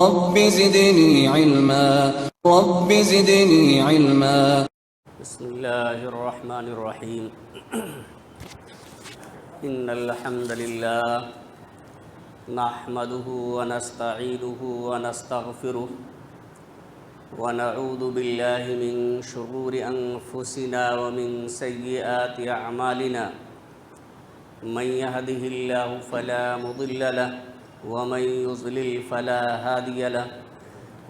رب زدني علما رب زدني علما. بسم الله الرحمن الرحيم. إن الحمد لله نحمده ونستعينه ونستغفره ونعوذ بالله من شرور أنفسنا ومن سيئات أعمالنا. من يهده الله فلا مضل له ومن يضلل فلا هادي له.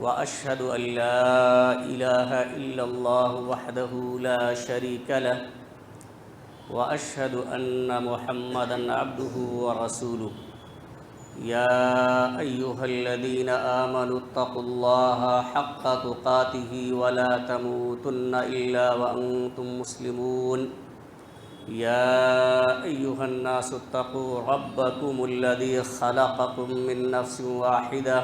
وأشهد أن لا إله إلا الله وحده لا شريك له وأشهد أن محمدًا عبده ورسوله. يا أيها الذين آمنوا اتقوا الله حق تقاته ولا تموتن إلا وأنتم مسلمون. يا أيها الناس اتقوا ربكم الذي خلقكم من نفس واحدة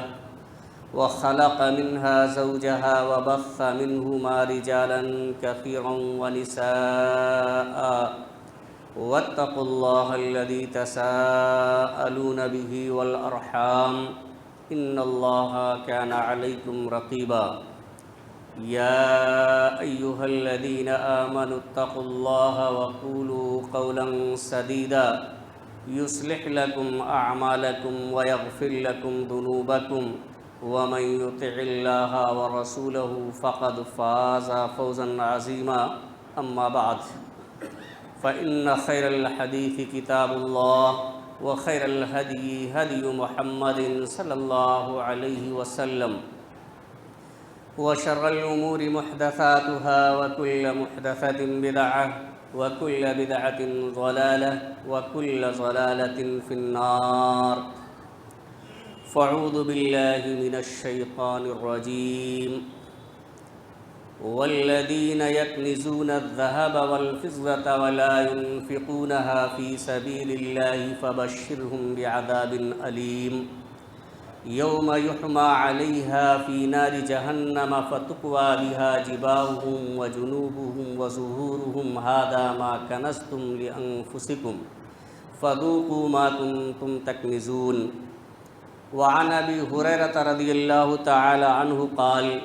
وخلق منها زوجها وبث منهما رجالا كثيرا ونساء. واتقوا الله الذي تساءلون به والأرحام إن الله كان عليكم رقيبا. يا أيها الذين آمنوا اتقوا الله وقولوا قولا سديدا يصلح لكم أعمالكم ويغفر لكم ذنوبكم ومن يطع الله ورسوله فقد فاز فوزا عظيما. أما بعد فإن خير الحديث كتاب الله وخير الهدي هدي محمد صلى الله عليه وسلم وشر الأمور محدثاتها وكل محدثة بدعة وكل بدعة ضلالة وكل ضلالة في النار. فاعوذ بالله من الشيطان الرجيم. والذين يكنزون الذهب والفضة ولا ينفقونها في سبيل الله فبشرهم بعذاب أليم يوم يحمى عليها في نار جهنم فتقوى بها جباههم وجنوبهم وظهورهم هذا ما كنزتم لأنفسكم فذوقوا ما كنتم تكنزون. وعن أبي هريرة رضي الله تعالى عنه قال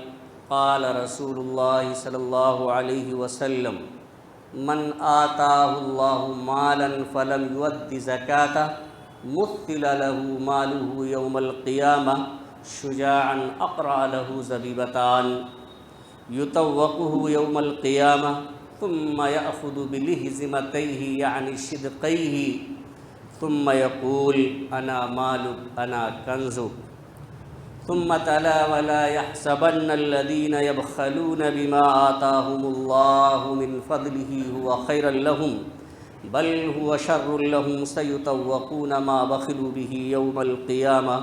قال رسول الله صلى الله عليه وسلم من آتاه الله مالا فلم يؤد زكاته مثل له ماله يوم القيامة شجاعا أقرأ له زبيبتان يطوقه يوم القيامة ثم يأخذ بلهزمتيه يعني شدقيه ثم يقول أنا مالك أنا كنزك. ثم تلا ولا يحسبن الذين يبخلون بما آتاهم الله من فضله هو خيرا لهم بل هو شر لهم سيطوقون ما بخلوا به يوم القيامة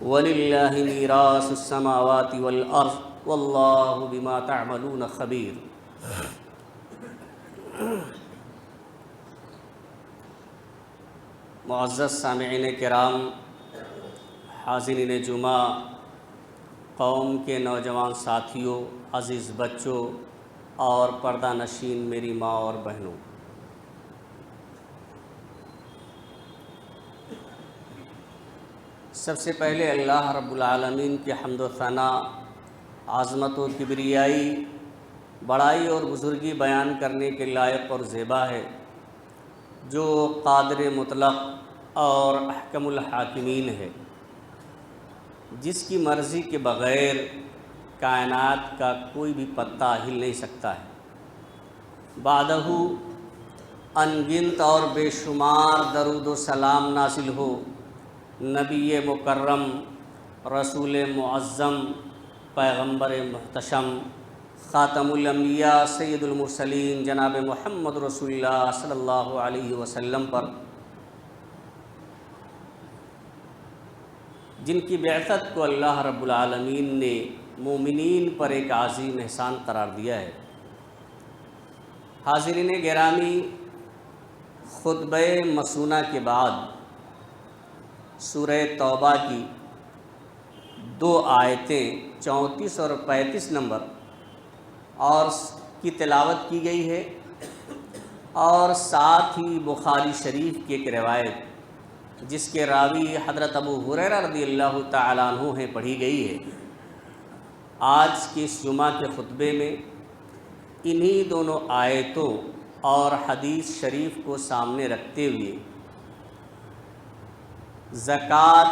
ولله ميراث السماوات والأرض والله بما تعملون خبير. معزز سامعین کرام، حاضرین جمعہ، قوم کے نوجوان ساتھیوں، عزیز بچوں اور پردہ نشین میری ماں اور بہنوں، سب سے پہلے اللہ رب العالمین کے حمد و ثنا، عظمت و کبریائی، بڑائی اور بزرگی بیان کرنے کے لائق اور زیبا ہے، جو قادر مطلق اور احکم الحاکمین ہے، جس کی مرضی کے بغیر کائنات کا کوئی بھی پتا ہل نہیں سکتا ہے۔ بعدہ ان گنت اور بے شمار درود و سلام نازل ہو نبی مکرم، رسول معظم، پیغمبر محتشم، خاتم الانبیاء، سید المرسلین جناب محمد رسول اللہ صلی اللہ علیہ وسلم پر، جن کی بعثت کو اللہ رب العالمین نے مومنین پر ایک عظیم احسان قرار دیا ہے۔ حاضرین گرامی، خطبہ مسونہ کے بعد سورہ توبہ کی 2 آیتیں 34 اور 35 نمبر اور کی تلاوت کی گئی ہے، اور ساتھ ہی بخاری شریف کی ایک روایت جس کے راوی حضرت ابو ہریرہ رضی اللہ تعالیٰ عنہ ہیں پڑھی گئی ہے۔ آج کے اس جمعہ کے خطبے میں انہی دونوں آیتوں اور حدیث شریف کو سامنے رکھتے ہوئے زکوٰۃ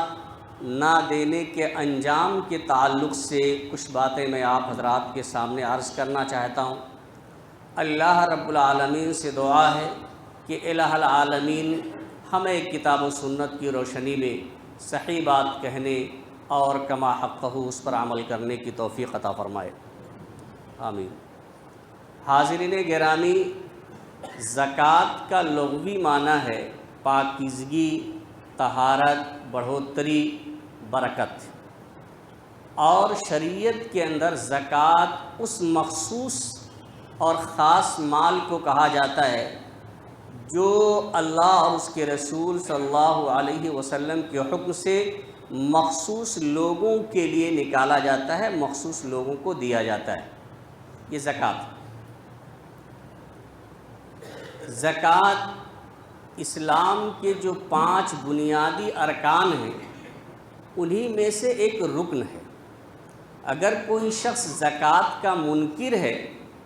نہ دینے کے انجام کے تعلق سے کچھ باتیں میں آپ حضرات کے سامنے عرض کرنا چاہتا ہوں۔ اللہ رب العالمین سے دعا ہے کہ الہ العالمین ہمیں کتاب و سنت کی روشنی میں صحیح بات کہنے اور کما حقہ اس پر عمل کرنے کی توفیق عطا فرمائے، آمین۔ حاضرین گرامی، زکوٰۃ کا لغوی معنی ہے پاکیزگی، طہارت، بڑھوتری، برکت، اور شریعت کے اندر زکوٰۃ اس مخصوص اور خاص مال کو کہا جاتا ہے جو اللہ اور اس کے رسول صلی اللہ علیہ وسلم کے حکم سے مخصوص لوگوں کے لیے نکالا جاتا ہے، مخصوص لوگوں کو دیا جاتا ہے، یہ زکوٰۃ۔ زکوٰۃ اسلام کے جو 5 بنیادی ارکان ہیں انہی میں سے ایک رکن ہے۔ اگر کوئی شخص زکوٰۃ کا منکر ہے،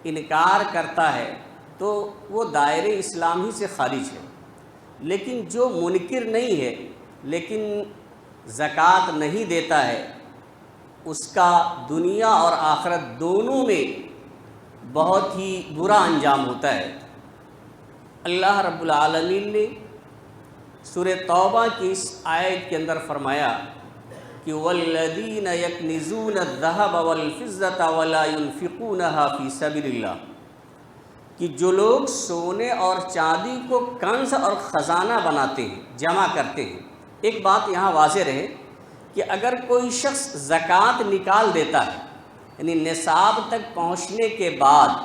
انکار کرتا ہے، تو وہ دائرے اسلام ہی سے خارج ہے۔ لیکن جو منکر نہیں ہے لیکن زکوٰۃ نہیں دیتا ہے، اس کا دنیا اور آخرت دونوں میں بہت ہی برا انجام ہوتا ہے۔ اللہ رب العالمین نے سورہ توبہ کی اس آیت کے اندر فرمایا کہ والذین یکنزون الذھب والفضة ولا ينفقونها فی سبیل اللہ، کہ جو لوگ سونے اور چاندی کو کنز اور خزانہ بناتے ہیں، جمع کرتے ہیں۔ ایک بات یہاں واضح رہے کہ اگر کوئی شخص زکوٰۃ نکال دیتا ہے، یعنی نصاب تک پہنچنے کے بعد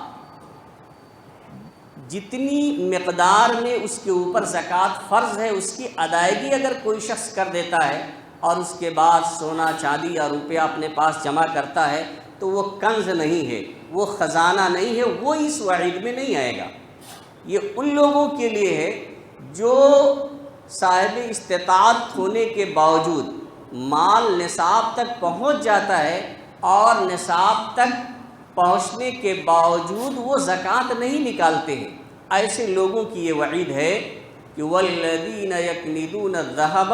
جتنی مقدار میں اس کے اوپر زکوٰۃ فرض ہے اس کی ادائیگی اگر کوئی شخص کر دیتا ہے اور اس کے بعد سونا چاندی یا روپیہ اپنے پاس جمع کرتا ہے تو وہ کنز نہیں ہے، وہ خزانہ نہیں ہے، وہ اس وعید میں نہیں آئے گا۔ یہ ان لوگوں کے لیے ہے جو صاحب استطاعت ہونے کے باوجود مال نصاب تک پہنچ جاتا ہے اور نصاب تک پہنچنے کے باوجود وہ زکوٰۃ نہیں نکالتے ہیں، ایسے لوگوں کی یہ وعید ہے کہ والذین یکنزون الذھب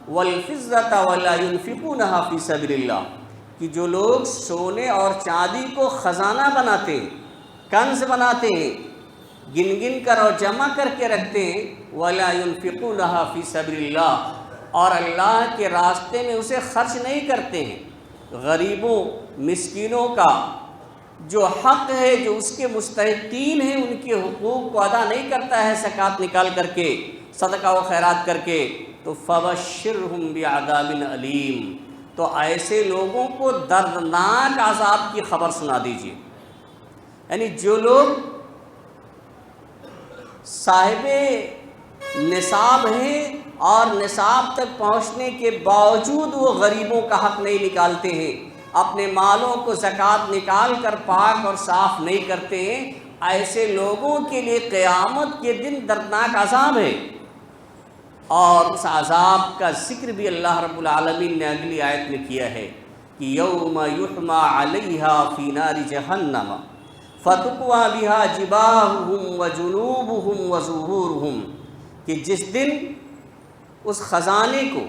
والفضة ولا ينفقونها فی سبیل اللہ، کہ جو لوگ سونے اور چاندی کو خزانہ بناتے ہیں، کنز بناتے ہیں، گن گن کر اور جمع کر کے رکھتے ہیں، ولا ينفقونها فی سبیل اللہ، اور اللہ کے راستے میں اسے خرچ نہیں کرتے ہیں۔ غریبوں مسکینوں کا جو حق ہے، جو اس کے مستحقین ہیں، ان کے حقوق کو ادا نہیں کرتا ہے زکوٰۃ نکال کر کے، صدقہ و خیرات کر کے، تو فبشرہم بعذاب علیم، تو ایسے لوگوں کو دردناک عذاب کی خبر سنا دیجیے۔ یعنی جو لوگ صاحب نصاب ہیں اور نصاب تک پہنچنے کے باوجود وہ غریبوں کا حق نہیں نکالتے ہیں، اپنے مالوں کو زکوٰۃ نکال کر پاک اور صاف نہیں کرتے ہیں، ایسے لوگوں کے لیے قیامت کے دن دردناک عذاب ہے۔ اور اس عذاب کا ذکر بھی اللہ رب العالمین نے اگلی آیت میں کیا ہے کہ یوم یحمى علیہا فی نار جہنم فتقوی بہا جباہہم وجنوبہم وظہورہم، کہ جس دن اس خزانے کو،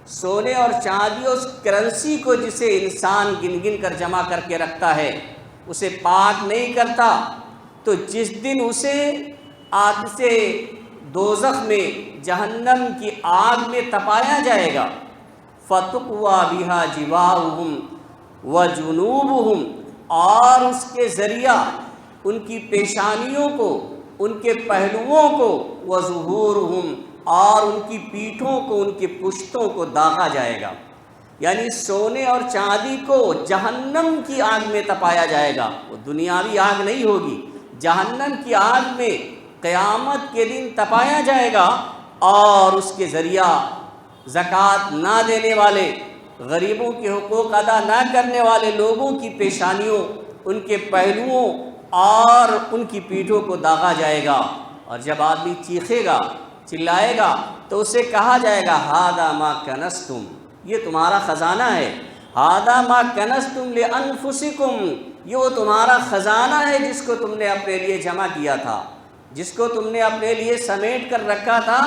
سونے اور چاندی، اس کرنسی کو جسے انسان گن گن کر جمع کر کے رکھتا ہے، اسے پاک نہیں کرتا، تو جس دن اسے آگ سے دوزخ میں، جہنم کی آگ میں تپایا جائے گا، فتقوی بہا جباہہم وجنوبہم، اور اس کے ذریعہ ان کی پیشانیوں کو، ان کے پہلوؤں کو، وظہورہم، اور ان کی پیٹھوں کو، ان کی پشتوں کو داغا جائے گا۔ یعنی سونے اور چاندی کو جہنم کی آگ میں تپایا جائے گا، وہ دنیاوی آگ نہیں ہوگی، جہنم کی آگ میں قیامت کے دن تپایا جائے گا، اور اس کے ذریعہ زکوٰۃ نہ دینے والے، غریبوں کے حقوق ادا نہ کرنے والے لوگوں کی پیشانیوں، ان کے پہلوؤں اور ان کی پیٹھوں کو داغا جائے گا، اور جب آدمی چیخے گا چلائے گا تو اسے کہا جائے گا ہاذا ما کنزتم، یہ تمہارا خزانہ ہے، ہاذا ما کنزتم لانفسکم، یہ وہ تمہارا خزانہ ہے جس کو تم نے اپنے لیے جمع کیا تھا، جس کو تم نے اپنے لیے سمیٹ کر رکھا تھا،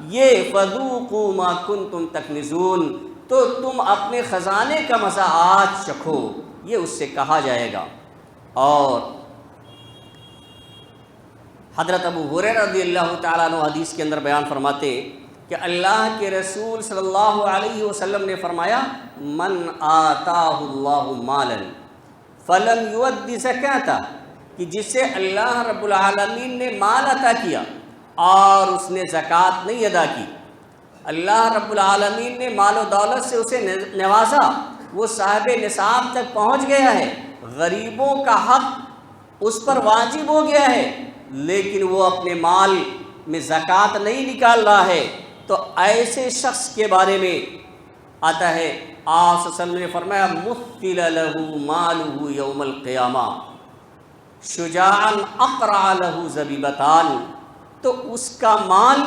یہ فذوقوا ما کنتم تکنزون، تو تم اپنے خزانے کا مزہ آج چکھو، یہ اس سے کہا جائے گا۔ اور حضرت ابو ہریرہ رضی اللہ تعالیٰ عنہ حدیث کے اندر بیان فرماتے کہ اللہ کے رسول صلی اللہ علیہ وسلم نے فرمایا من آتاہ اللہ مالا فلم یؤد زکاتہ، کہ جسے اللہ رب العالمین نے مال عطا کیا اور اس نے زکوٰۃ نہیں ادا کی، اللہ رب العالمین نے مال و دولت سے اسے نوازا، وہ صاحب نصاب تک پہنچ گیا ہے، غریبوں کا حق اس پر واجب ہو گیا ہے، لیکن وہ اپنے مال میں زکوٰۃ نہیں نکال رہا ہے، تو ایسے شخص کے بارے میں آتا ہے آپ صلی اللہ علیہ وسلم نے فرمایا مثل لہ مالہ یوم القیامہ شجاعا اقرع لہ زبیبتان، تو اس کا مال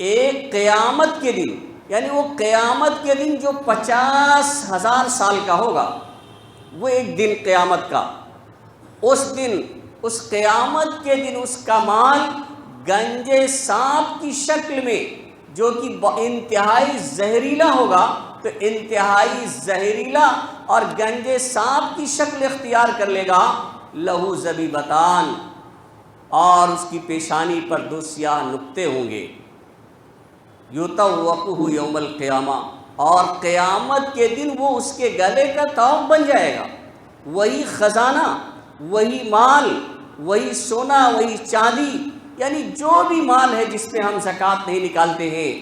ایک قیامت کے دن، یعنی وہ قیامت کے دن جو 50,000 سال کا ہوگا، وہ ایک دن قیامت کا، اس دن اس قیامت کے دن اس کا مال گنجے سانپ کی شکل میں، جو کہ انتہائی زہریلا ہوگا، تو انتہائی زہریلا اور گنجے سانپ کی شکل اختیار کر لے گا، لہو زبیبتان، اور اس کی پیشانی پر 2 سیاہ نقطے ہوں گے، یطوقہ یوم القیامہ، اور قیامت کے دن وہ اس کے گلے کا طوق بن جائے گا، وہی خزانہ، وہی مال، وہی سونا، وہی چاندی، یعنی جو بھی مال ہے جس پہ ہم زکوٰۃ نہیں نکالتے ہیں،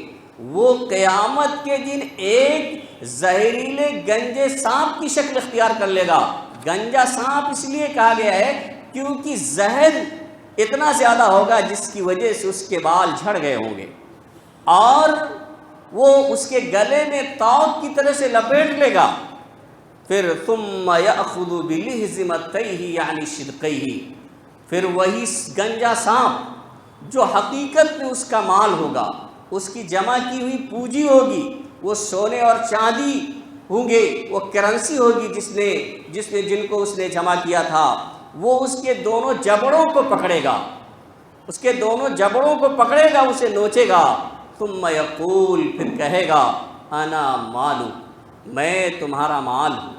وہ قیامت کے دن ایک زہریلے گنجے سانپ کی شکل اختیار کر لے گا۔ گنجا سانپ اس لیے کہا گیا ہے کیونکہ زہر اتنا زیادہ ہوگا جس کی وجہ سے اس کے بال جھڑ گئے ہوں گے، اور وہ اس کے گلے میں طوق کی طرح سے لپیٹ لے گا، پھر ثم یأخذ بلہزمتیہ یعنی شدقیہ، پھر وہی گنجا سانپ جو حقیقت میں اس کا مال ہوگا، اس کی جمع کی ہوئی پونجی ہوگی، وہ سونے اور چاندی ہوں گے، وہ کرنسی ہوگی جن کو اس نے جمع کیا تھا، وہ اس کے دونوں جبڑوں کو پکڑے گا، اس کے دونوں جبڑوں کو پکڑے گا، اسے نوچے گا، ثم یقول، پھر کہے گا انا مالو، میں تمہارا مال ہوں،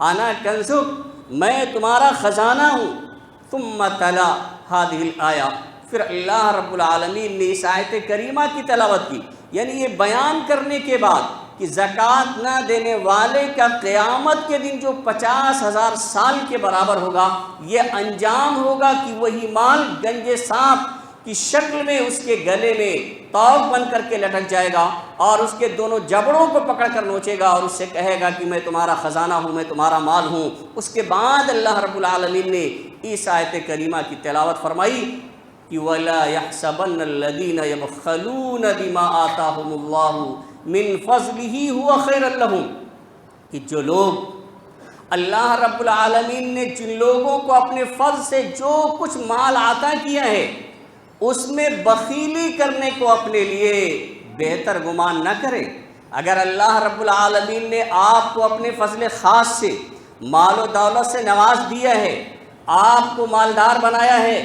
انا کنزک، میں تمہارا خزانہ ہوں۔ ثم تلا هذه الآیہ، پھر اللہ رب العالمین نے اس آیت کریمہ کی تلاوت کی، یعنی یہ بیان کرنے کے بعد کہ زکوٰۃ نہ دینے والے کا قیامت کے دن جو 50,000 سال کے برابر ہوگا، یہ انجام ہوگا کہ وہی مال گنجے سانپ کی شکل میں اس کے گلے میں طوق بن کر کے لٹک جائے گا، اور اس کے دونوں جبڑوں کو پکڑ کر نوچے گا، اور اس سے کہے گا کہ میں تمہارا خزانہ ہوں، میں تمہارا مال ہوں۔ اس کے بعد اللہ رب العالمین نے اس آیت کریمہ کی تلاوت فرمائی کہ وَلَا يَحْسَبَنَّ الَّذِينَ يَبْخَلُونَ بِمَا آتَاهُمُ اللَّهُ مِنْ فَضْلِهِ هُوَ خَيْرًا لَهُمْ، کہ جو لوگ اللہ رب العالمین نے جن لوگوں کو اپنے فضل سے جو کچھ مال عطا کیا ہے اس میں بخیلی کرنے کو اپنے لیے بہتر گمان نہ کریں۔ اگر اللہ رب العالمین نے آپ کو اپنے فضل خاص سے مال و دولت سے نواز دیا ہے، آپ کو مالدار بنایا ہے،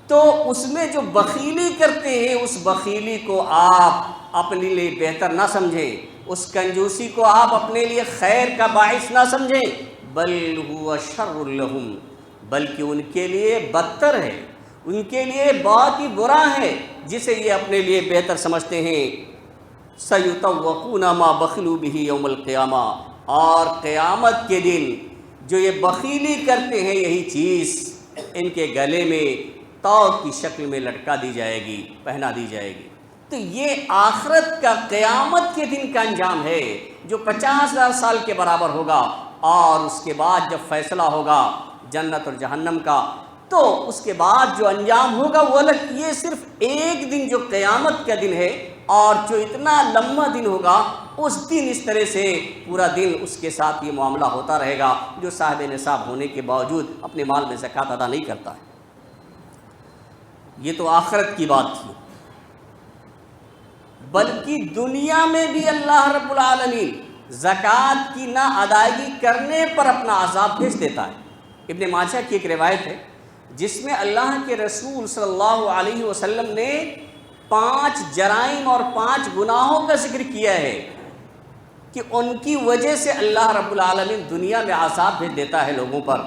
تو اس میں جو بخیلی کرتے ہیں اس بخیلی کو آپ اپنے لیے بہتر نہ سمجھیں، اس کنجوسی کو آپ اپنے لیے خیر کا باعث نہ سمجھیں، بل هو شر لہم، بلکہ ان کے لیے بدتر ہے، ان کے لیے بہت ہی برا ہے جسے یہ اپنے لیے بہتر سمجھتے ہیں۔ سَيُطَوَّقُونَ مَا بَخِلُوا بِهِ يَوْمَ الْقِيَامَةِ، اور قیامت کے دن جو یہ بخیلی کرتے ہیں یہی چیز ان کے گلے میں طوق کی شکل میں لٹکا دی جائے گی، پہنا دی جائے گی۔ تو یہ آخرت کا قیامت کے دن کا انجام ہے جو 50,000 سال کے برابر ہوگا، اور اس کے بعد جب فیصلہ ہوگا جنت اور جہنم کا، تو اس کے بعد جو انجام ہوگا وہ الگ، یہ صرف ایک دن جو قیامت کا دن ہے، اور جو اتنا لمبا دن ہوگا اس دن اس طرح سے پورا دن اس کے ساتھ یہ معاملہ ہوتا رہے گا جو صاحب نصاب ہونے کے باوجود اپنے مال میں زکوٰۃ ادا نہیں کرتا ہے۔ یہ تو آخرت کی بات تھی، بلکہ دنیا میں بھی اللہ رب العالمین زکوٰۃ کی نہ ادائیگی کرنے پر اپنا عذاب بھیج دیتا ہے۔ ابن ماجہ کی ایک روایت ہے جس میں اللہ کے رسول صلی اللہ علیہ وسلم نے 5 جرائم اور 5 گناہوں کا ذکر کیا ہے کہ ان کی وجہ سے اللہ رب العالمین دنیا میں عذاب بھیج دیتا ہے لوگوں پر۔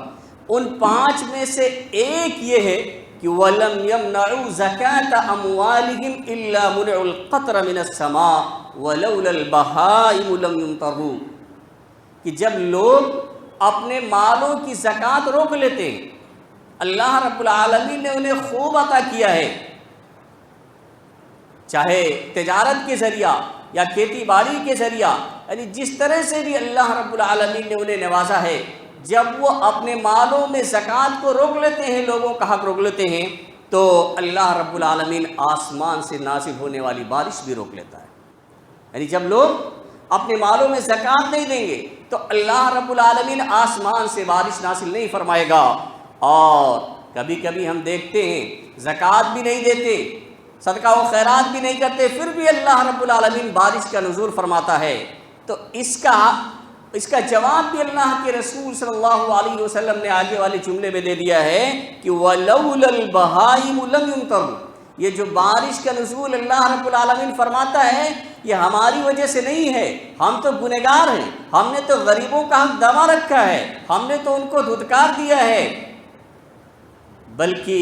ان 5 میں سے ایک یہ ہے کہ وَلَمْ يَمْنَعُوا زَكَاةَ أَمْوَالِهِمْ إِلَّا مُنِعُوا الْقَطْرَ مِنَ السَّمَاءِ وَلَوْلَا الْبَهَائِمُ لَمْ يُمْطَرُوا، کہ جب لوگ اپنے مالوں کی زکوٰۃ روک لیتے ہیں، اللہ رب العالمین نے انہیں خوب عطا کیا ہے، چاہے تجارت کے ذریعہ یا کھیتی باڑی کے ذریعہ، یعنی جس طرح سے بھی اللہ رب العالمین نے انہیں نوازا ہے، جب وہ اپنے مالوں میں زکوٰۃ کو روک لیتے ہیں، لوگوں کا حق روک لیتے ہیں، تو اللہ رب العالمین آسمان سے نازل ہونے والی بارش بھی روک لیتا ہے۔ یعنی جب لوگ اپنے مالوں میں زکوٰۃ نہیں دیں گے تو اللہ رب العالمین آسمان سے بارش نازل نہیں فرمائے گا۔ اور کبھی کبھی ہم دیکھتے ہیں زکوٰۃ بھی نہیں دیتے، صدقہ و خیرات بھی نہیں کرتے، پھر بھی اللہ رب العالمین بارش کا نزول فرماتا ہے۔ تو اس کا جواب بھی اللہ کے رسول صلی اللہ علیہ وسلم نے آگے والے جملے میں دے دیا ہے کہ وَلَوْلَا الْبَهَائِمُ لَمْ يُمْطَرُوا، یہ جو بارش کا نزول اللہ رب العالمین فرماتا ہے یہ ہماری وجہ سے نہیں ہے، ہم تو گنہگار ہیں، ہم نے تو غریبوں کا حق دبا رکھا ہے، ہم نے تو ان کو دھتکار دیا ہے، بلکہ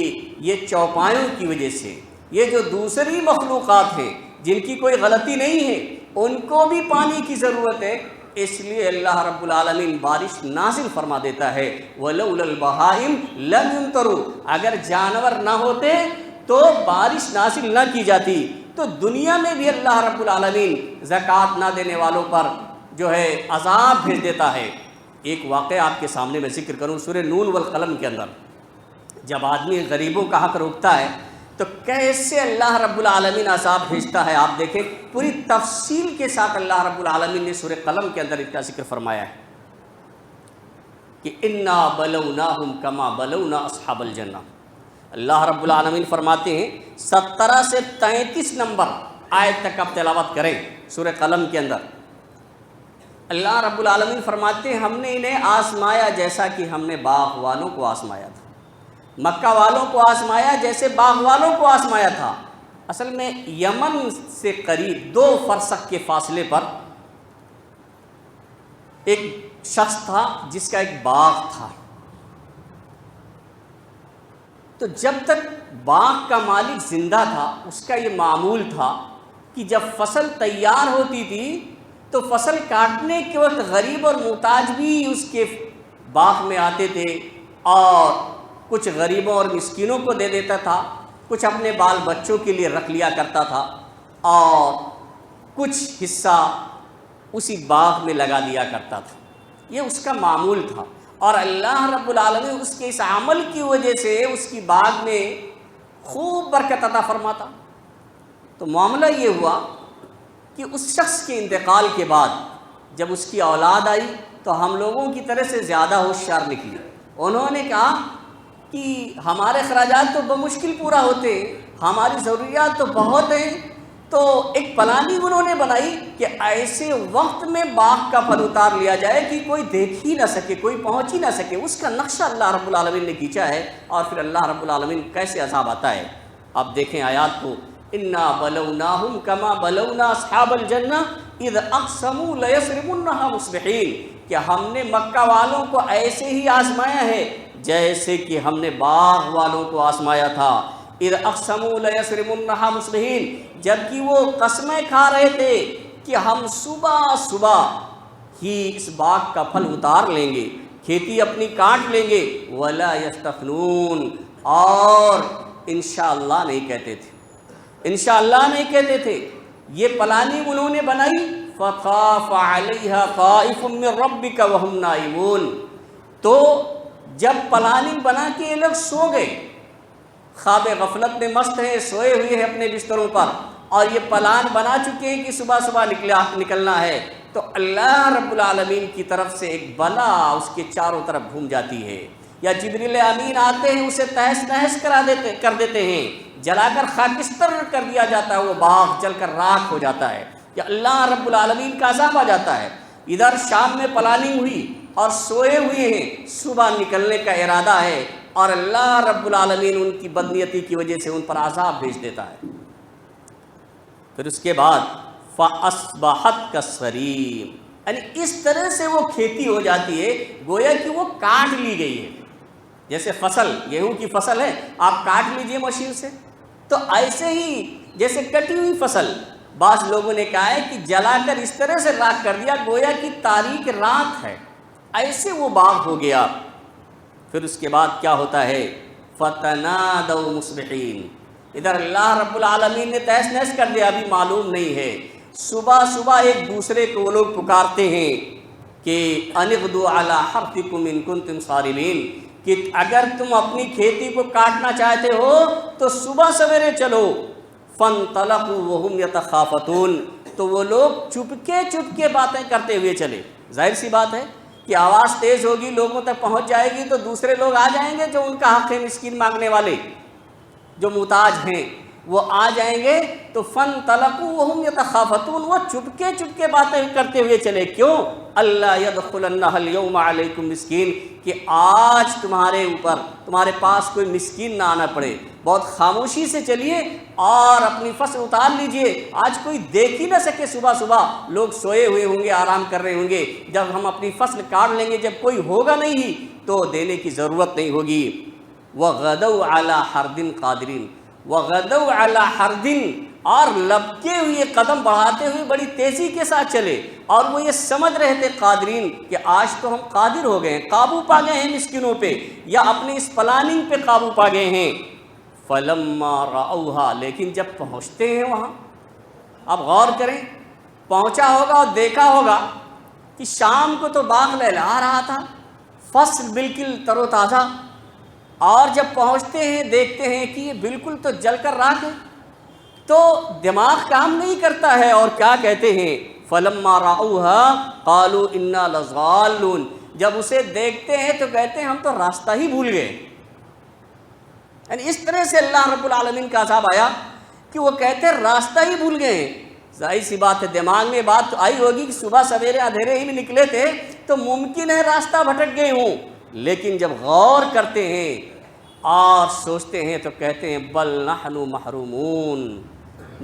یہ چوپایوں کی وجہ سے، یہ جو دوسری مخلوقات ہیں جن کی کوئی غلطی نہیں ہے ان کو بھی پانی کی ضرورت ہے، اس لیے اللہ رب العالمین بارش نازل فرما دیتا ہے۔ وَلَوْلَا الْبَهَائِمُ لَمْ يُمْطَرُوا، اگر جانور نہ ہوتے تو بارش نازل نہ کی جاتی۔ تو دنیا میں بھی اللہ رب العالمین زکوٰۃ نہ دینے والوں پر جو ہے عذاب بھیج دیتا ہے۔ ایک واقعہ آپ کے سامنے میں ذکر کروں، سورہ نون والقلم کے اندر جب آدمی غریبوں کا حق روکتا ہے تو کیسے اللہ رب العالمین عذاب بھیجتا ہے، آپ دیکھیں پوری تفصیل کے ساتھ اللہ رب العالمین نے سورہ قلم کے اندر اس کا ذکر فرمایا ہے کہ اِنَّا بَلَوْنَاهُمْ كَمَا بَلَوْنَا أَصْحَابَ الْجَنَّةِ۔ اللہ رب العالمین فرماتے ہیں 17 سے 33 نمبر آیت تک آپ تلاوت کریں سورہ قلم کے اندر، اللہ رب العالمین فرماتے ہیں ہم نے انہیں آزمایا جیسا کہ ہم نے باغ والوں کو آزمایا تھا، مکہ والوں کو آزمایا جیسے باغ والوں کو آزمایا تھا۔ اصل میں یمن سے قریب 2 فرسخ کے فاصلے پر ایک شخص تھا جس کا ایک باغ تھا، تو جب تک باغ کا مالک زندہ تھا اس کا یہ معمول تھا کہ جب فصل تیار ہوتی تھی تو فصل کاٹنے کے وقت غریب اور محتاج بھی اس کے باغ میں آتے تھے، اور کچھ غریبوں اور مسکینوں کو دے دیتا تھا، کچھ اپنے بال بچوں کے لیے رکھ لیا کرتا تھا، اور کچھ حصہ اسی باغ میں لگا دیا کرتا تھا۔ یہ اس کا معمول تھا، اور اللہ رب العالمین اس کے اس عمل کی وجہ سے اس کی باغ میں خوب برکت عطا فرماتا۔ تو معاملہ یہ ہوا کہ اس شخص کے انتقال کے بعد جب اس کی اولاد آئی تو ہم لوگوں کی طرح سے زیادہ ہوشیار نکلی۔ انہوں نے کہا کہ ہمارے اخراجات تو بمشکل پورا ہوتے ہیں، ہماری ضروریات تو بہت ہیں، تو ایک پلاننگ انہوں نے بنائی کہ ایسے وقت میں باغ کا پھل اتار لیا جائے کہ کوئی دیکھ ہی نہ سکے، کوئی پہنچ ہی نہ سکے۔ اس کا نقشہ اللہ رب العالمین نے کھینچا ہے، اور پھر اللہ رب العالمین کیسے عذاب آتا ہے آپ دیکھیں آیات کو۔ اِنَّا بَلَوْنَاهُمْ كَمَا بَلَوْنَا أَصْحَابَ الْجَنَّةِ إِذْ أَقْسَمُوا لَيَصْرِمُنَّهَا مُصْبِحِينَ، کہ ہم نے مکہ والوں کو ایسے ہی آزمایا ہے جیسے کہ ہم نے باغ والوں کو آزمایا تھا۔ اِذْ أَقْسَمُوا لَيَصْرِمُنَّهَا مُصْبِحِينَ، جبکہ وہ قسمیں کھا رہے تھے کہ ہم صبح صبح ہی اس باغ کا پھل اتار لیں گے، کھیتی اپنی کاٹ لیں گے۔ وَلَا يَسْتَثْنُونَ، اور انشاءاللہ نہیں کہتے تھے، انشاءاللہ نہیں کہتے تھے۔ یہ پلاننگ انہوں نے بنائی، فَطَافَ عَلَيْهَا طَائِفٌ مِّن رَبِّكَ وَهُمْ نَائِمُونَ، تو جب پلاننگ بنا کے یہ لوگ سو گئے، خواب غفلت میں مست ہیں، سوئے ہوئے ہیں اپنے بستروں پر، اور یہ پلان بنا چکے ہیں کہ صبح صبح نکلنا ہے، تو اللہ رب العالمین کی طرف سے ایک بلا اس کے چاروں طرف گھوم جاتی ہے، یا جبریل امین آتے ہیں اسے تہس نہس کر دیتے ہیں، جلا کر خاکستر کر دیا جاتا ہے، وہ باغ جل کر راکھ ہو جاتا ہے، یا اللہ رب العالمین کا عذاب آ جاتا ہے۔ ادھر شام میں پلاننگ ہوئی اور سوئے ہوئے ہیں، صبح نکلنے کا ارادہ ہے اور اللہ رب العالمین ان کی بدنیتی کی وجہ سے ان پر عذاب بھیج دیتا ہے۔ پھر اس کے بعد فَأَصْبَحَتْ كَالصَّرِيمِ، یعنی اس طرح سے وہ کھیتی ہو جاتی ہے گویا کہ وہ کاٹ لی گئی ہے۔ جیسے فصل، گیہوں کی فصل ہے، آپ کاٹ لیجئے مشین سے، تو ایسے ہی جیسے کٹی ہوئی فصل بعض لوگوں نے کہا ہے کہ جلا کر اس طرح سے راکھ کر دیا گویا کہ تاریک رات ہے، ایسے وہ باغ ہو گیا۔ پھر اس کے بعد کیا ہوتا ہے؟ فَتَنَادَوْا مُصْبِحِينَ، ادھر اللہ رب العالمین نے تہس نہس کر دیا، ابھی معلوم نہیں ہے۔ صبح صبح ایک دوسرے کو وہ لوگ پکارتے ہیں کہ اَنِغْدُوا عَلَىٰ حَرْثِكُمْ إِن كُنتُمْ صَارِمِينَ، کہ اگر تم اپنی کھیتی کو کاٹنا چاہتے ہو تو صبح سویرے چلو۔ فَانْطَلَقُوا وَهُمْ يَتَخَافَتُونَ، تو وہ لوگ چپکے باتیں کرتے ہوئے چلے۔ ظاہر سی بات ہے کہ آواز تیز ہوگی، لوگوں تک پہنچ جائے گی تو دوسرے لوگ آ جائیں گے جو ان کا حق ہے، مسکین مانگنے والے جو محتاج ہیں وہ آ جائیں گے۔ تو فَانْطَلَقُوا وَهُمْ يَتَخَافَتُونَ، وہ چپکے باتیں کرتے ہوئے چلے۔ کیوں؟ اللہ يَدْخُلَنَّهَا الْيَوْمَ عَلَيْكُمْ مسکین، کہ آج تمہارے اوپر، تمہارے پاس کوئی مسکین نہ آنا پڑے۔ بہت خاموشی سے چلیے اور اپنی فصل اتار لیجئے، آج کوئی دیکھ ہی نہ سکے۔ صبح صبح لوگ سوئے ہوئے ہوں گے، آرام کر رہے ہوں گے، جب ہم اپنی فصل کاٹ لیں گے، جب کوئی ہوگا نہیں تو دینے کی ضرورت نہیں ہوگی۔ وَغَدَوْا عَلَىٰ حَرْدٍ قَادِرِينَ، وَغَدَوْا عَلَىٰ حَرْدٍ، اور لبکے ہوئے قدم بڑھاتے ہوئے بڑی تیزی کے ساتھ چلے، اور وہ یہ سمجھ رہے تھے قادرین کہ آج تو ہم قادر ہو گئے ہیں، قابو پا گئے ہیں مسکینوں پہ، یا اپنی اس پلاننگ پہ قابو پا گئے ہیں۔ فَلَمَّا رَأَوْهَا، لیکن جب پہنچتے ہیں وہاں، اب غور کریں، پہنچا ہوگا اور دیکھا ہوگا کہ شام کو تو باغ لہلا رہا تھا، فصل بالکل تر و تازہ، اور جب پہنچتے ہیں دیکھتے ہیں کہ یہ بالکل تو جل کر راکھ ہے، تو دماغ کام نہیں کرتا ہے، اور کیا کہتے ہیں؟ فَلَمَّا رَأَوْهَا قَالُوا إِنَّا لَضَالُّونَ، جب اسے دیکھتے ہیں تو کہتے ہیں ہم تو راستہ ہی بھول گئے۔ یعنی اس طرح سے اللہ رب العالمین کا عذاب آیا کہ وہ کہتے ہیں راستہ ہی بھول گئے۔ ظاہر سی بات ہے، دماغ میں بات تو آئی ہوگی کہ صبح سویرے اندھیرے ہی میں نکلے تھے تو ممکن ہے راستہ بھٹک گئے ہوں، لیکن جب غور کرتے ہیں اور سوچتے ہیں تو کہتے ہیں بل نحن محرومون،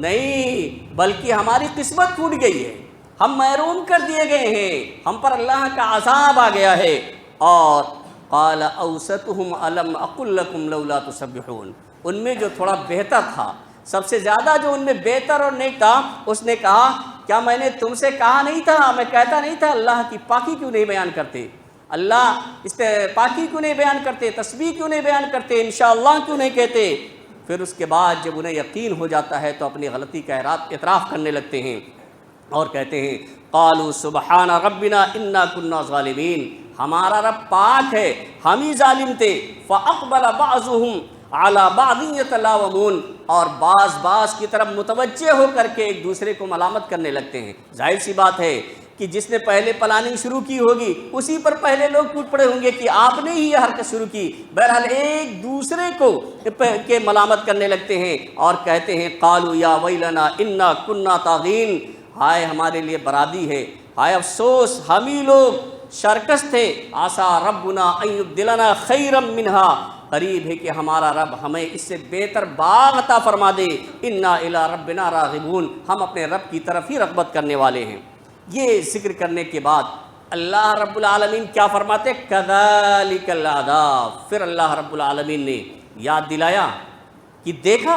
نہیں بلکہ ہماری قسمت ٹوٹ گئی ہے، ہم محروم کر دیے گئے ہیں، ہم پر اللہ کا عذاب آ گیا ہے۔ اور قال اوسطهم الم اقل لكم لولا تسبحون، ان میں جو تھوڑا بہتر تھا، سب سے زیادہ جو ان میں بہتر اور نیک تھا، اس نے کہا کیا میں نے تم سے کہا نہیں تھا، میں کہتا نہیں تھا اللہ کی پاکی کیوں نہیں بیان کرتے، اللہ اس پاکی کیوں نہیں بیان کرتے، تسبیح کیوں نہیں بیان کرتے، انشاءاللہ کیوں نہیں کہتے؟ پھر اس کے بعد جب انہیں یقین ہو جاتا ہے تو اپنی غلطی کا اعتراف کرنے لگتے ہیں اور کہتے ہیں قالوا سبحان ربنا انا كنا ظالمین، ہمارا رب پاک ہے، ہم ہی ظالم تھے۔ فاقبل بعضهم على بعض يتلاومون، اور بعض کی طرف متوجہ ہو کر کے ایک دوسرے کو ملامت کرنے لگتے ہیں۔ ظاہر سی بات ہے کہ جس نے پہلے پلاننگ شروع کی ہوگی اسی پر پہلے لوگ ٹوٹ پڑے ہوں گے کہ آپ نے ہی یہ حرکت شروع کی۔ بہرحال ایک دوسرے کو کے ملامت کرنے لگتے ہیں اور کہتے ہیں قالوا یا ویلنا انا كنا طاغین، ہائے ہمارے لیے بربادی ہے، ہائے افسوس، ہم ہی لوگ شرکس تھے۔ عسى ربنا ان يبدلنا خيرا منها، قریب ہے کہ ہمارا رب ہمیں اس سے بہتر باغ عطا فرما دے۔ انا الى ربنا راغبون، ہم اپنے رب کی طرف ہی رغبت کرنے والے ہیں۔ یہ ذکر کرنے کے بعد اللہ رب العالمین کیا فرماتے؟ کذالک العذاب، پھر اللہ رب العالمین نے یاد دلایا کہ دیکھا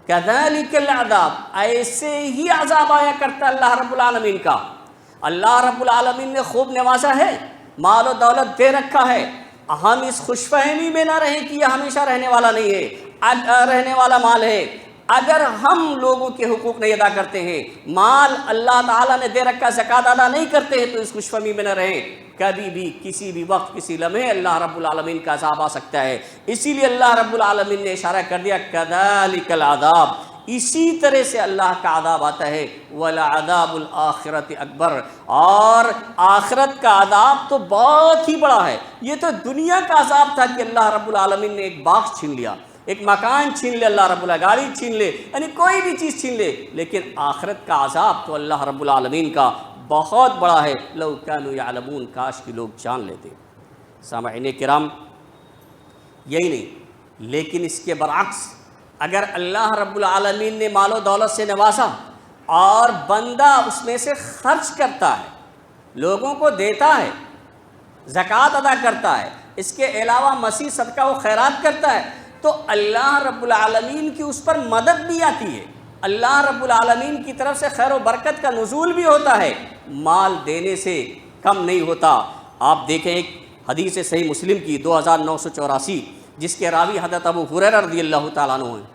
کذالک العذاب، ایسے ہی عذاب آیا کرتا اللہ رب العالمین کا۔ اللہ رب العالمین نے خوب نوازا ہے، مال و دولت دے رکھا ہے، ہم اس خوش فہمی میں نہ رہیں کہ یہ ہمیشہ رہنے والا نہیں ہے، رہنے والا مال ہے۔ اگر ہم لوگوں کے حقوق نہیں ادا کرتے ہیں، مال اللہ تعالیٰ نے دے رکھا زکوٰۃ ادا نہیں کرتے ہیں، تو اس خوش فہمی میں نہ رہیں، کبھی بھی کسی بھی وقت کسی لمحے اللہ رب العالمین کا عذاب آ سکتا ہے۔ اسی لیے اللہ رب العالمین نے اشارہ کر دیا کذالک العذاب، اسی طرح سے اللہ کا عذاب آتا ہے، وَلَعَذَابُ الْآخِرَةِ اکبر، اور آخرت کا عذاب تو بہت ہی بڑا ہے۔ یہ تو دنیا کا عذاب تھا کہ اللہ رب العالمین نے ایک باغ چھین لیا، ایک مکان چھین لے اللہ رب العالمین، گاڑی چھین لے، یعنی کوئی بھی چیز چھین لے، لیکن آخرت کا عذاب تو اللہ رب العالمین کا بہت بڑا ہے۔ لو کانوا یعلمون، کاش کہ لوگ جان لیتے۔ سامعین کرام، یہی نہیں، لیکن اس کے برعکس اگر اللہ رب العالمین نے مال و دولت سے نوازا اور بندہ اس میں سے خرچ کرتا ہے، لوگوں کو دیتا ہے، زکوٰۃ ادا کرتا ہے، اس کے علاوہ مسیح صدقہ و خیرات کرتا ہے، تو اللہ رب العالمین کی اس پر مدد بھی آتی ہے، اللہ رب العالمین کی طرف سے خیر و برکت کا نزول بھی ہوتا ہے، مال دینے سے کم نہیں ہوتا۔ آپ دیکھیں ایک حدیث صحیح مسلم کی 2984، جس کے راوی حضرت ابو ہریرہ رضی اللہ تعالیٰ عنہ ہیں۔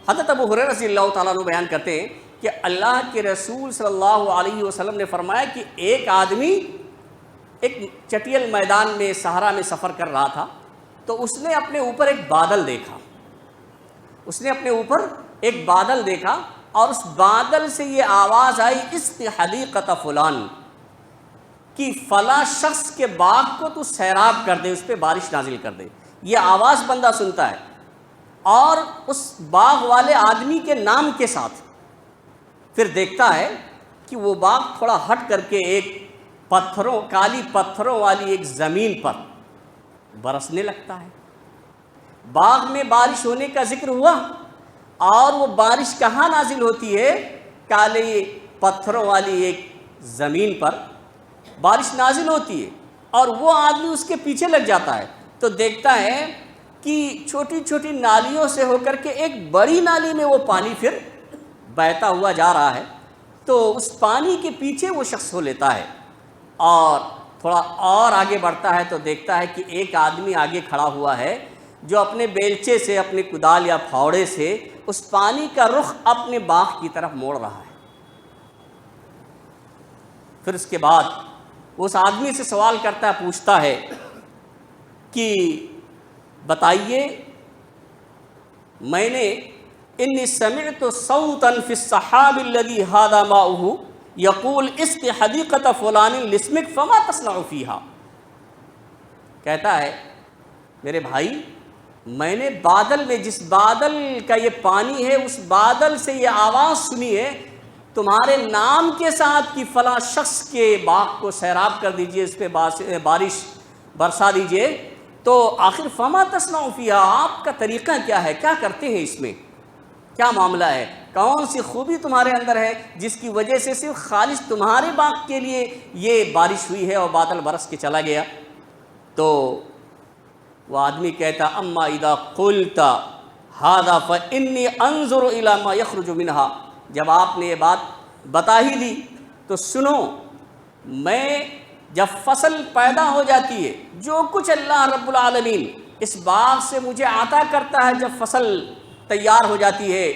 حضرت ابو ہریرہ رضی اللہ تعالیٰ عنہ بیان کرتے ہیں کہ اللہ کے رسول صلی اللہ علیہ وسلم نے فرمایا کہ ایک آدمی ایک چٹیل میدان میں صحرا میں سفر کر رہا تھا، تو اس نے اپنے اوپر ایک بادل دیکھا، اور اس بادل سے یہ آواز آئی، اسقِ حدیقۃ فلان، کہ فلاں شخص کے باغ کو تو سیراب کر دے، اس پہ بارش نازل کر دے۔ یہ آواز بندہ سنتا ہے، اور اس باغ والے آدمی کے نام کے ساتھ پھر دیکھتا ہے کہ وہ باغ تھوڑا ہٹ کر کے ایک کالی پتھروں والی ایک زمین پر برسنے لگتا ہے۔ باغ میں بارش ہونے کا ذکر ہوا، اور وہ بارش کہاں نازل ہوتی ہے؟ کالے پتھروں والی ایک زمین پر بارش نازل ہوتی ہے، اور وہ آدمی اس کے پیچھے لگ جاتا ہے، تو دیکھتا ہے کہ چھوٹی چھوٹی نالیوں سے ہو کر کے ایک بڑی نالی میں وہ پانی پھر بہتا ہوا جا رہا ہے۔ تو اس پانی کے پیچھے وہ شخص ہو لیتا ہے، اور تھوڑا اور آگے بڑھتا ہے تو دیکھتا ہے کہ ایک آدمی آگے کھڑا ہوا ہے، جو اپنے بیلچے سے، اپنے کدال یا پھاوڑے سے اس پانی کا رخ اپنے باغ کی طرف موڑ رہا ہے۔ پھر اس کے بعد وہ اس آدمی سے سوال کرتا ہے، پوچھتا ہے کہ بتائیے، میں نے انی سمعت صوتا فی السحاب الذی ھذا ماؤہ یقول اسقِ حدیقۃ فلان لاسمک فما تصنع فیہا، کہتا ہے میرے بھائی، میں نے بادل میں، جس بادل کا یہ پانی ہے، اس بادل سے یہ آواز سنی ہے تمہارے نام کے ساتھ کہ فلاں شخص کے باغ کو سیراب کر دیجئے، اس پہ بارش برسا دیجئے، تو آخر فما تصنع فیہا، آپ کا طریقہ کیا ہے، کیا کرتے ہیں، اس میں کیا معاملہ ہے، کون سی خوبی تمہارے اندر ہے جس کی وجہ سے صرف خالص تمہارے باغ کے لیے یہ بارش ہوئی ہے اور بادل برس کے چلا گیا؟ تو وہ آدمی کہتا، اما اذا قلت ھذا فانی انظر الی ما یخرج منہا، جب آپ نے یہ بات بتا ہی دی تو سنو، میں جب فصل پیدا ہو جاتی ہے، جو کچھ اللہ رب العالمین اس باغ سے مجھے عطا کرتا ہے، جب فصل تیار ہو جاتی ہے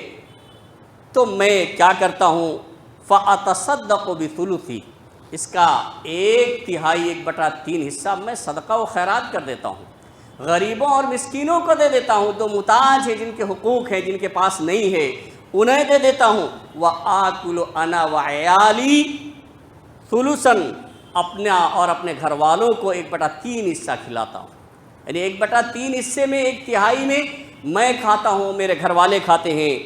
تو میں کیا کرتا ہوں، فاتصدق بثلثی، اس کا 1/3 1/3 حصہ میں صدقہ و خیرات کر دیتا ہوں، غریبوں اور مسکینوں کو دے دیتا ہوں، جو محتاج ہیں، جن کے حقوق ہیں، جن کے پاس نہیں ہے، انہیں دے دیتا ہوں، وآکل انا وعیالی ثلثا، اپنا اور اپنے گھر والوں کو 1/3 حصہ کھلاتا ہوں، یعنی 1/3 حصے میں 1/3 میں کھاتا ہوں، میرے گھر والے کھاتے ہیں،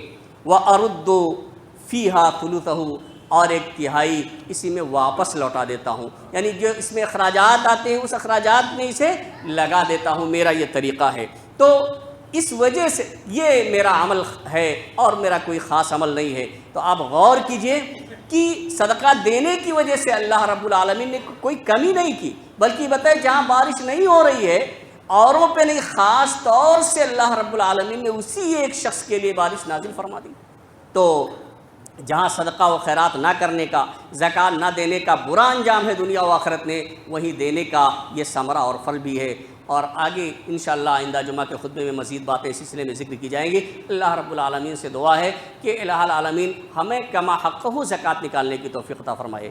وارد فیہا ثلثہ، اور 1/3 اسی میں واپس لوٹا دیتا ہوں، یعنی جو اس میں اخراجات آتے ہیں اس اخراجات میں اسے لگا دیتا ہوں، میرا یہ طریقہ ہے۔ تو اس وجہ سے یہ میرا عمل ہے اور میرا کوئی خاص عمل نہیں ہے۔ تو آپ غور کیجئے کہ صدقہ دینے کی وجہ سے اللہ رب العالمین نے کوئی کمی نہیں کی، بلکہ بتائے جہاں بارش نہیں ہو رہی ہے، اوروں پہ نہیں، خاص طور سے اللہ رب العالمین نے اسی ایک شخص کے لیے بارش نازل فرما دی۔ تو جہاں صدقہ و خیرات نہ کرنے کا، زکوٰۃ نہ دینے کا برا انجام ہے دنیا و آخرت میں، وہیں دینے کا یہ ثمرہ اور پھل بھی ہے۔ اور آگے انشاءاللہ آئندہ جمعہ کے خطبے میں مزید باتیں اس سلسلے میں ذکر کی جائیں گی۔ اللہ رب العالمین سے دعا ہے کہ الہ العالمین ہمیں کما حقہ زکوٰۃ نکالنے کی توفیق عطا فرمائے۔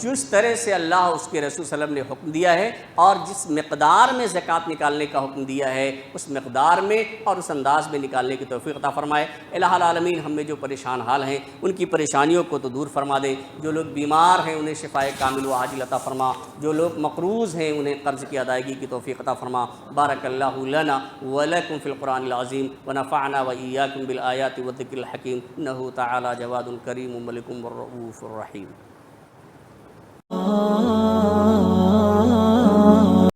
جس طرح سے اللہ اس کے رسول صلی اللہ علیہ وسلم نے حکم دیا ہے اور جس مقدار میں زکوٰۃ نکالنے کا حکم دیا ہے اس مقدار میں اور اس انداز میں نکالنے کی توفیق عطا فرمائے۔ الہ العالمین ہم میں جو پریشان حال ہیں ان کی پریشانیوں کو تو دور فرما دے، جو لوگ بیمار ہیں انہیں شفائے کامل و عاجل عطا فرما، جو لوگ مقروض ہیں انہیں قرض کی ادائیگی کی توفیق عطا فرما۔ بارک اللہ لنا ولکم فی القرآن العظیم ونفعنا وإیاکم بالآیات والذکر الحکیم انہ تعالی جواد کریم ملک الرؤوف الرحیم۔